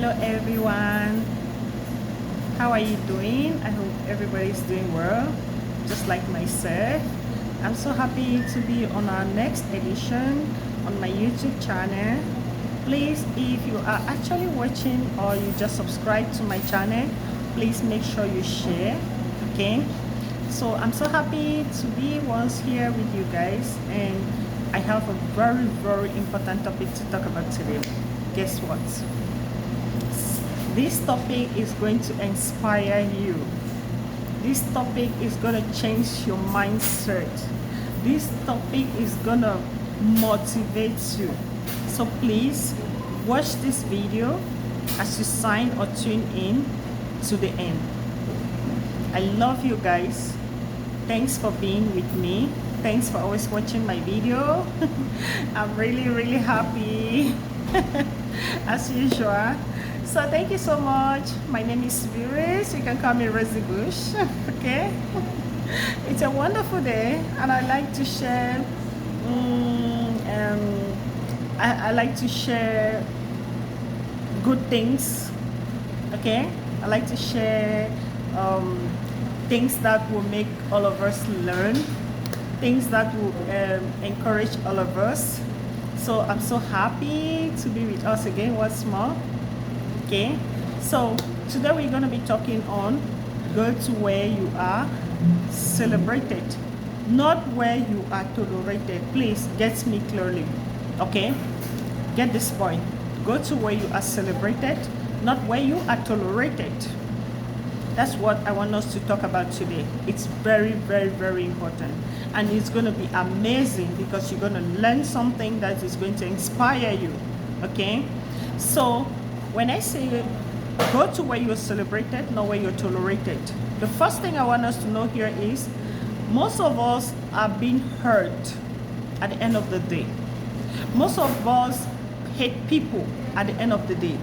Hello everyone, how are you doing? I hope everybody's doing well, just like myself. I'm so happy to be on our next edition on my YouTube channel. Please, if you are actually watching or you just subscribe to my channel, please make sure you share. Okay, so I'm so happy to be once here with you guys, and I have a very important topic to talk about today. Guess what? This topic is going to inspire you. This topic is going to change your mindset. This topic is going to motivate you. So please watch this video as you sign or tune in to the end. I love you guys. Thanks for being with me. Thanks for always watching my video. I'm really happy as usual. So thank you so much. My name is Viris. You can call me Rosie Bush. Okay. It's a wonderful day, and I like to share. I like to share good things. Okay. I like to share things that will make all of us learn, things that will encourage all of us. So I'm so happy to be with us again once more. Okay, so today we're going to be talking on go to where you are celebrated, not where you are tolerated. Please get me clearly. Okay, get this point. Go to where you are celebrated, not where you are tolerated. That's what I want us to talk about today. It's very important, and it's going to be amazing because you're going to learn something that is going to inspire you. Okay, so when I say go to where you're celebrated, not where you're tolerated, the first thing I want us to know here is most of us are being hurt at the end of the day. Most of us hate people at the end of the day.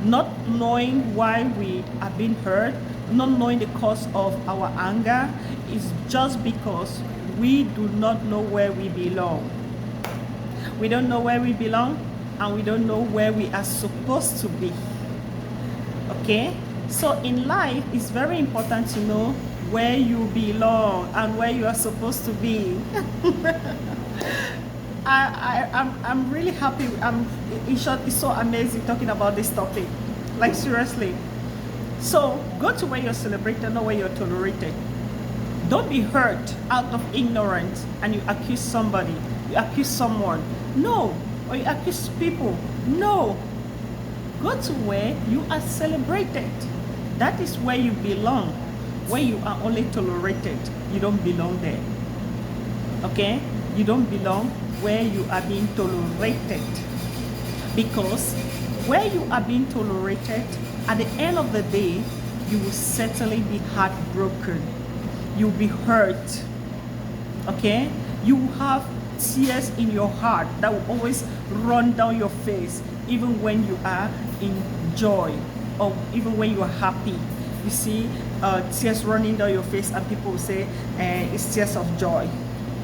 Not knowing why we are being hurt, not knowing the cause of our anger, is just because we do not know where we belong. We don't know where we belong, and we don't know where we are supposed to be. Okay, so in life it's very important to know where you belong and where you are supposed to be. I'm really happy. In short, it's so amazing talking about this topic, like seriously. So go to where you're celebrated, not where you're tolerated. Don't be hurt out of ignorance and you accuse somebody, you accuse someone. No. Or you accuse people. No. Go to where you are celebrated. That is where you belong. Where you are only tolerated, you don't belong there. Okay? You don't belong where you are being tolerated. Because where you are being tolerated, at the end of the day, you will certainly be heartbroken. You'll be hurt. Okay? You will have tears in your heart that will always run down your face, even when you are in joy or even when you are happy. You see tears running down your face, and people will say it's tears of joy.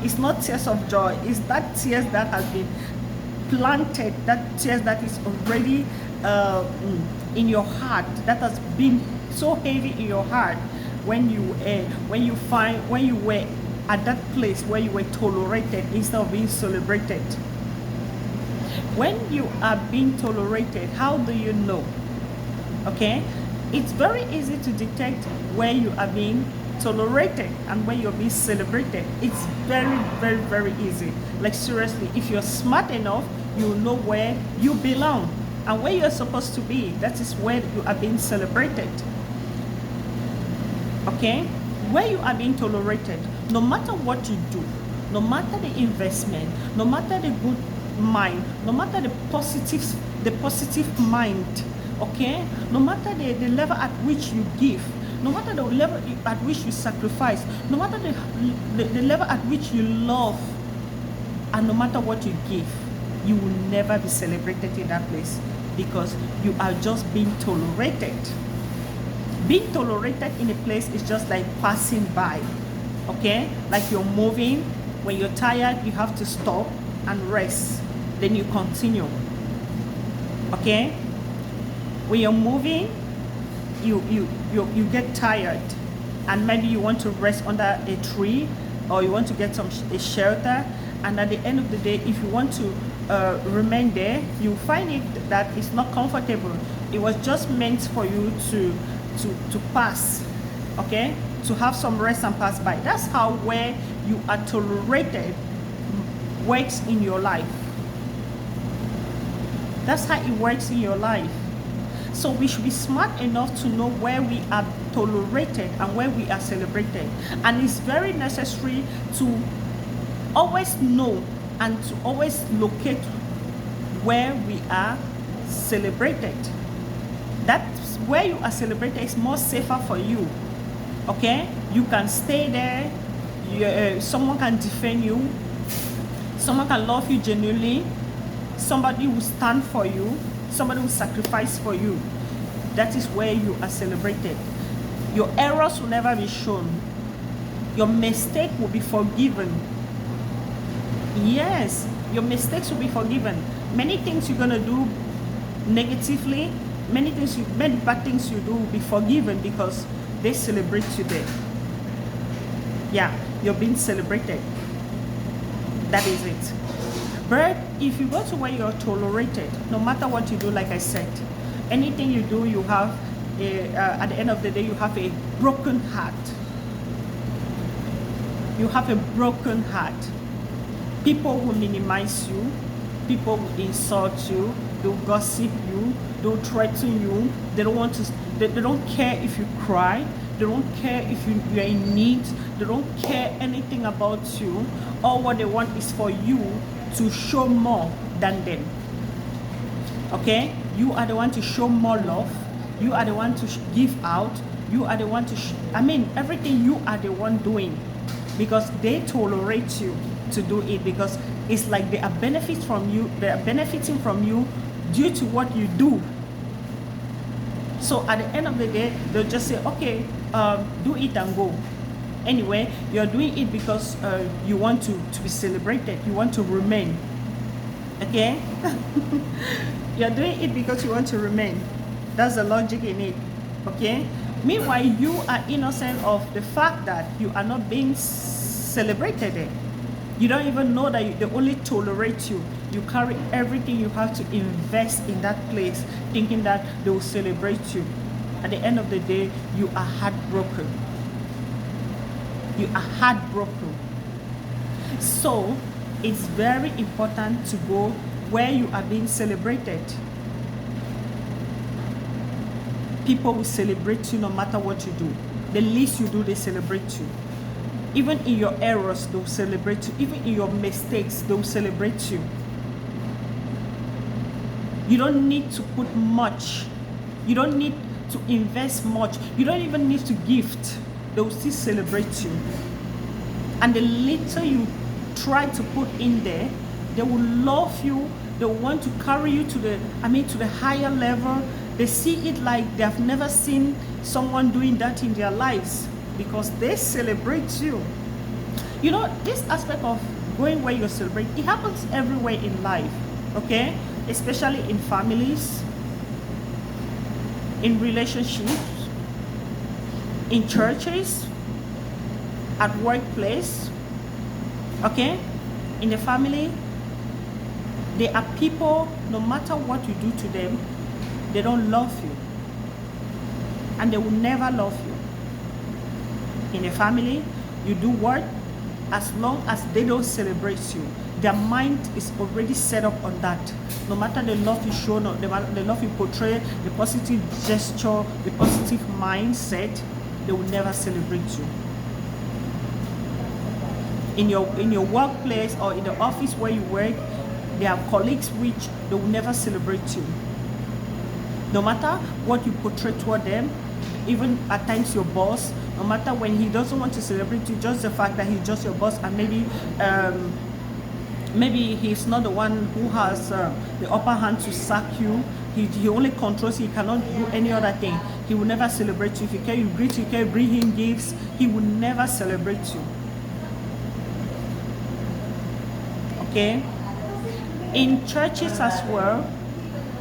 It's not tears of joy. It's that tears that has been planted, that tears that is already in your heart, that has been so heavy in your heart when you were at that place where you were tolerated instead of being celebrated. When you are being tolerated, how do you know? Okay, it's very easy to detect where you are being tolerated and where you're being celebrated. It's very easy. Like seriously, if you're smart enough, you'll know where you belong and where you're supposed to be. That is where you are being celebrated. Okay, where you are being tolerated, no matter what you do, no matter the investment, no matter the good mind, no matter the positive mind, okay, no matter the level at which you give, no matter the level at which you sacrifice, no matter the level at which you love, and no matter what you give, you will never be celebrated in that place because you are just being tolerated. Being tolerated in a place is just like passing by. Okay, like you're moving. When you're tired, you have to stop and rest, then you continue. Okay, When you're moving, you get tired, and maybe you want to rest under a tree, or you want to get a shelter, and at the end of the day, if you want to remain there, you find it that it's not comfortable. It was just meant for you to pass, okay, to have some rest and pass by. That's how where you are tolerated works in your life. That's how it works in your life. So we should be smart enough to know where we are tolerated and where we are celebrated. And it's very necessary to always know and to always locate where we are celebrated. That's where you are celebrated is more safer for you. Okay? You can stay there. Someone can defend you. Someone can love you genuinely. Somebody will stand for you. Somebody will sacrifice for you. That is where you are celebrated. Your errors will never be shown. Your mistake will be forgiven. Yes, your mistakes will be forgiven. Many things you're gonna do negatively, many bad things you do will be forgiven because they celebrate you there. Yeah, you're being celebrated. That is it. But if you go to where you're tolerated, no matter what you do, like I said, anything you do, you have at the end of the day, you have a broken heart. You have a broken heart. People will minimize you. People will insult you. They'll gossip you. They'll threaten you. They don't want to. They don't care if you cry. They don't care if you're in need. They don't care anything about you. All what they want is for you to show more than them. Okay? You are the one to show more love. You are the one to give out. You are the one to everything you are the one doing, because they tolerate you to do it, because it's like they are benefiting from you due to what you do. So at the end of the day, they'll just say, okay, do it and go. Anyway, you're doing it because you want to be celebrated. You want to remain. Okay? You're doing it because you want to remain. That's the logic in it. Okay? Meanwhile, you are innocent of the fact that you are not being celebrated. You don't even know that they only tolerate you. You carry everything you have to invest in that place, thinking that they will celebrate you. At the end of the day, you are heartbroken. You are heartbroken. So, it's very important to go where you are being celebrated. People will celebrate you no matter what you do. The least you do, they celebrate you. Even in your errors, they'll celebrate you. Even in your mistakes, they'll celebrate you. You don't need to put much. You don't need to invest much. You don't even need to gift. They'll still celebrate you. And the little you try to put in there, they will love you. They want to carry you to the higher level. They see it like they have never seen someone doing that in their lives, because they celebrate you. You know, this aspect of going where you celebrate, it happens everywhere in life, okay? Especially in families, in relationships, in churches, at workplace, okay? In the family, there are people, no matter what you do to them, they don't love you. And they will never love you. In a family, you do what? As long as they don't celebrate you, their mind is already set up on that. No matter the love you show, the love you portray, the positive gesture, the positive mindset, they will never celebrate you. In your workplace or in the office where you work, there are colleagues which they will never celebrate you. No matter what you portray toward them, even at times your boss, no matter when he doesn't want to celebrate you, just the fact that he's just your boss, and maybe he's not the one who has the upper hand to sack you. He only controls you. He cannot do any other thing. He will never celebrate you. If you care, you greet, you care, bring him gifts. He will never celebrate you. Okay? In churches as well,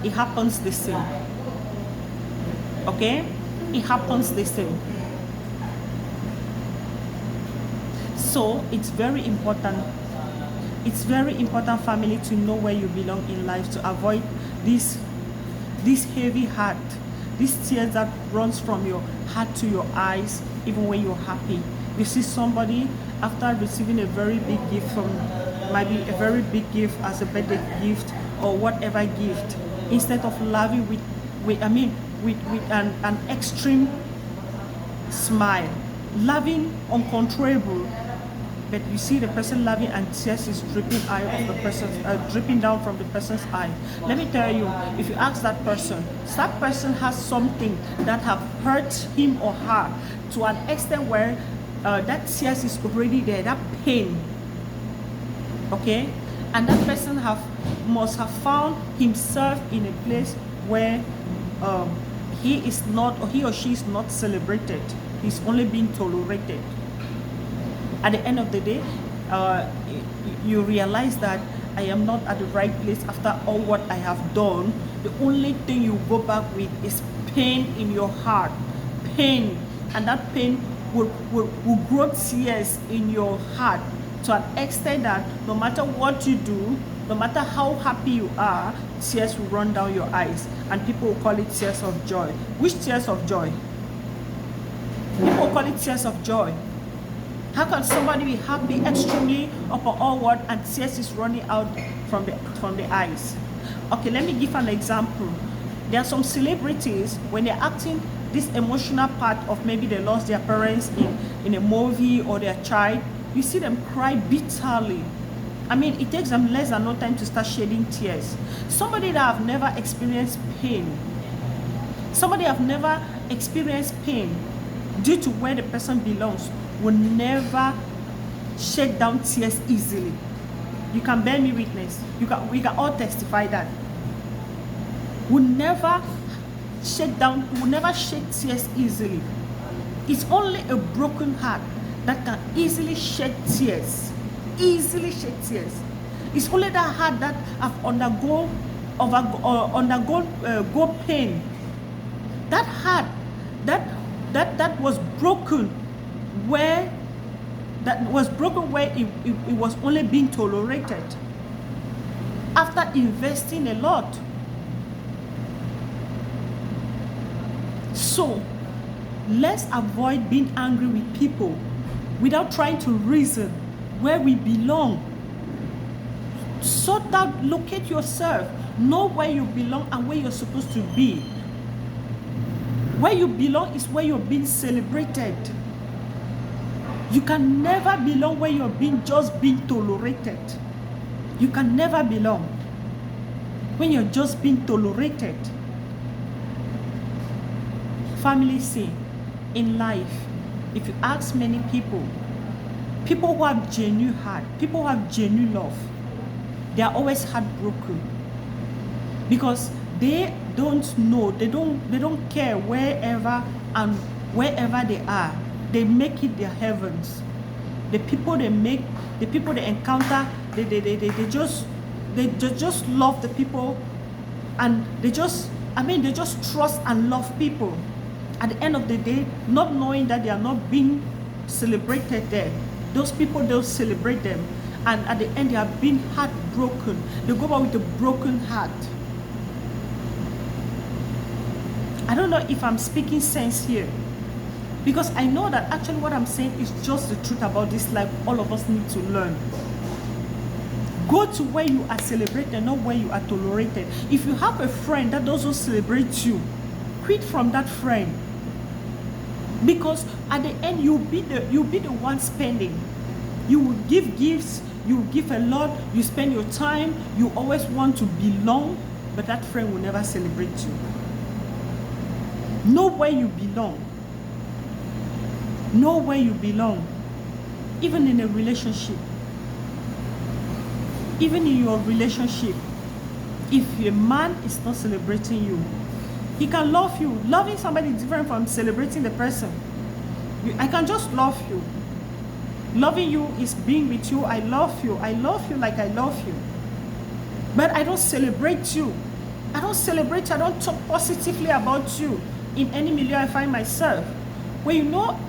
it happens the same. Okay? It happens the same. So it's very important. It's very important, family, to know where you belong in life, to avoid this heavy heart, these tears that runs from your heart to your eyes, even when you're happy. You see somebody after receiving a very big gift from, might be a very big gift as a birthday gift or whatever gift, instead of laughing with an extreme smile, laughing uncontrollable, but you see the person laughing and tears is dripping dripping down from the person's eye. Let me tell you, if you ask that person has something that have hurt him or her to an extent where that tears is already there, that pain. Okay, and that person must have found himself in a place where he or she is not celebrated. He's only being tolerated. At the end of the day, you realize that I am not at the right place after all what I have done. The only thing you go back with is pain in your heart. Pain. And that pain will grow tears in your heart to an extent that no matter what you do, no matter how happy you are, tears will run down your eyes. And people will call it tears of joy. Which tears of joy? People call it tears of joy. How can somebody be happy extremely upon all what and tears is running out from the eyes? Okay, let me give an example. There are some celebrities, when they're acting this emotional part of maybe they lost their parents in a movie or their child, you see them cry bitterly. I mean, it takes them less than no time to start shedding tears. Somebody that have never experienced pain, due to where the person belongs, will never shed down tears easily. You can bear me witness. We can all testify that. Will never shed tears easily. It's only a broken heart that can easily shed tears. It's only that heart that have undergone pain. That heart that was broken where it was only being tolerated after investing a lot. So let's avoid being angry with people without trying to reason where we belong. Sort out, locate yourself, know where you belong and where you're supposed to be. Where you belong is where you're being celebrated. You can never belong where you're just being tolerated. You can never belong when you're just being tolerated. Family, see, in life, if you ask many people who have genuine heart, people who have genuine love, they are always heartbroken because they don't know, they don't care wherever they are. They make it their heavens. The people they encounter, they just love the people, and they just trust and love people. At the end of the day, not knowing that they are not being celebrated there, those people don't celebrate them, and at the end they are being heartbroken. They go back with a broken heart. I don't know if I'm speaking sense here, because I know that actually what I'm saying is just the truth about this life. All of us need to learn. Go to where you are celebrated, not where you are tolerated. If you have a friend that doesn't celebrate you, quit from that friend, because at the end you'll be the one spending. You will give gifts, you will give a lot, you spend your time, you always want to belong, but that friend will never celebrate you. Know where you belong. Know where you belong. Even in a relationship. Even in your relationship, if a man is not celebrating you, he can love you. Loving somebody is different from celebrating the person. I can just love you. Loving you is being with you. I love you. I love you like I love you. But I don't celebrate you. I don't talk positively about you. in any milieu I find myself. When you know,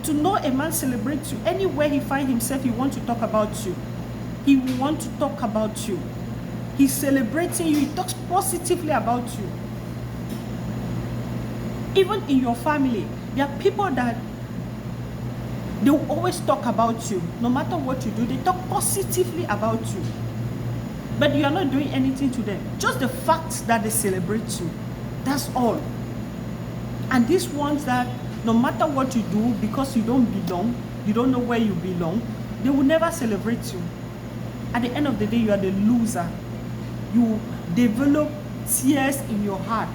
to know a man celebrates you, anywhere he finds himself, he wants to talk about you. He wants to talk about you. He's celebrating you. He talks positively about you. Even in your family, there are people that they will always talk about you. No matter what you do, they talk positively about you. But you are not doing anything to them. Just the fact that they celebrate you. That's all. And these ones that no matter what you do, because you don't belong, you don't know where you belong, they will never celebrate you. At the end of the day, you are the loser. You develop tears in your heart.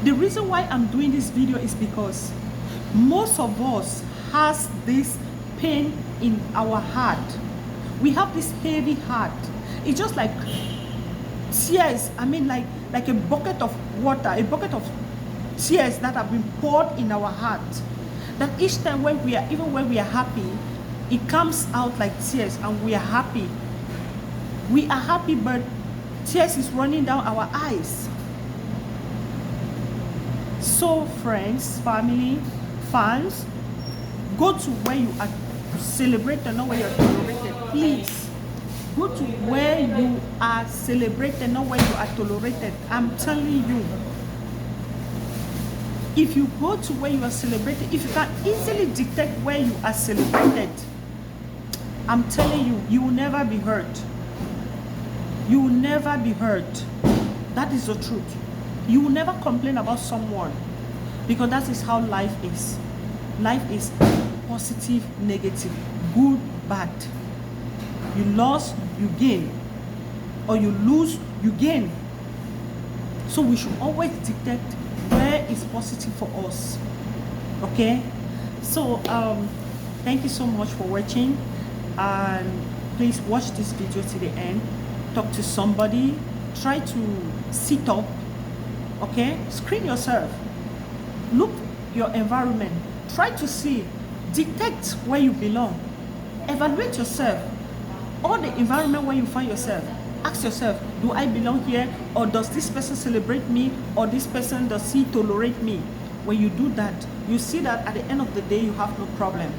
The reason why I'm doing this video is because most of us has this pain in our heart. We have this heavy heart. It's just like tears. I mean, like a bucket of water, a bucket of tears that have been poured in our heart. That each time when we are, even when we are happy, it comes out like tears, and we are happy. We are happy, but tears is running down our eyes. So friends, family, fans, go to where you are celebrated, not where you are tolerated. Please go to where you are celebrated, not where you are tolerated. I'm telling you, if you go to where you are celebrated, if you can easily detect where you are celebrated, I'm telling you, you will never be hurt. You will never be hurt. That is the truth. You will never complain about someone, because that is how life is. Life is positive, negative, good, bad. You lost, you gain. Or you lose, you gain. So we should always detect where is positive for us. Okay? So thank you so much for watching, and please watch this video to the end. Talk to somebody. Try to sit up. Okay? Screen yourself. Look your environment. Try to see, detect where you belong. Evaluate yourself. All the environment where you find yourself. Ask yourself, do I belong here? Or does this person celebrate me? Or this person, does he tolerate me? When you do that, you see that at the end of the day, you have no problem.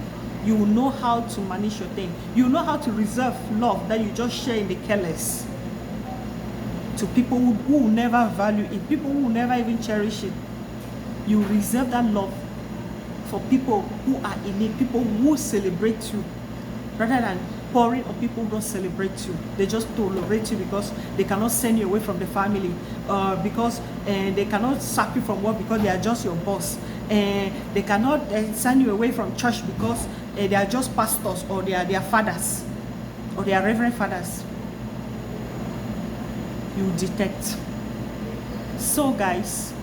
You will know how to manage your thing. You know how to reserve love that you just share in the careless to people who will never value it, people who will never even cherish it. You reserve that love for people who are in need, people who celebrate you, rather than pouring on people who don't celebrate you. They just tolerate you because they cannot send you away from the family, because they cannot sack you from work because they are just your boss, and they cannot send you away from church because they are just pastors, or they are their fathers, or they are reverend fathers. You detect. So guys,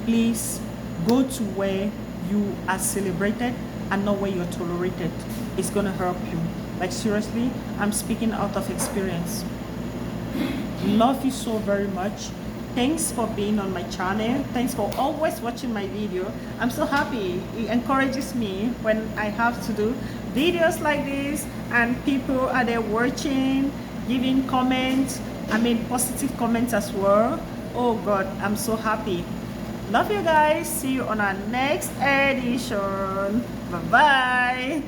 please go to where you are celebrated and not where you're tolerated. It's gonna help you. Like seriously, I'm speaking out of experience. Love you so very much. Thanks for being on my channel. Thanks for always watching my video. I'm so happy. It encourages me when I have to do videos like this, and people are there watching, giving comments. I mean positive comments as well. Oh God, I'm so happy. Love you guys. See you on our next edition. Bye bye.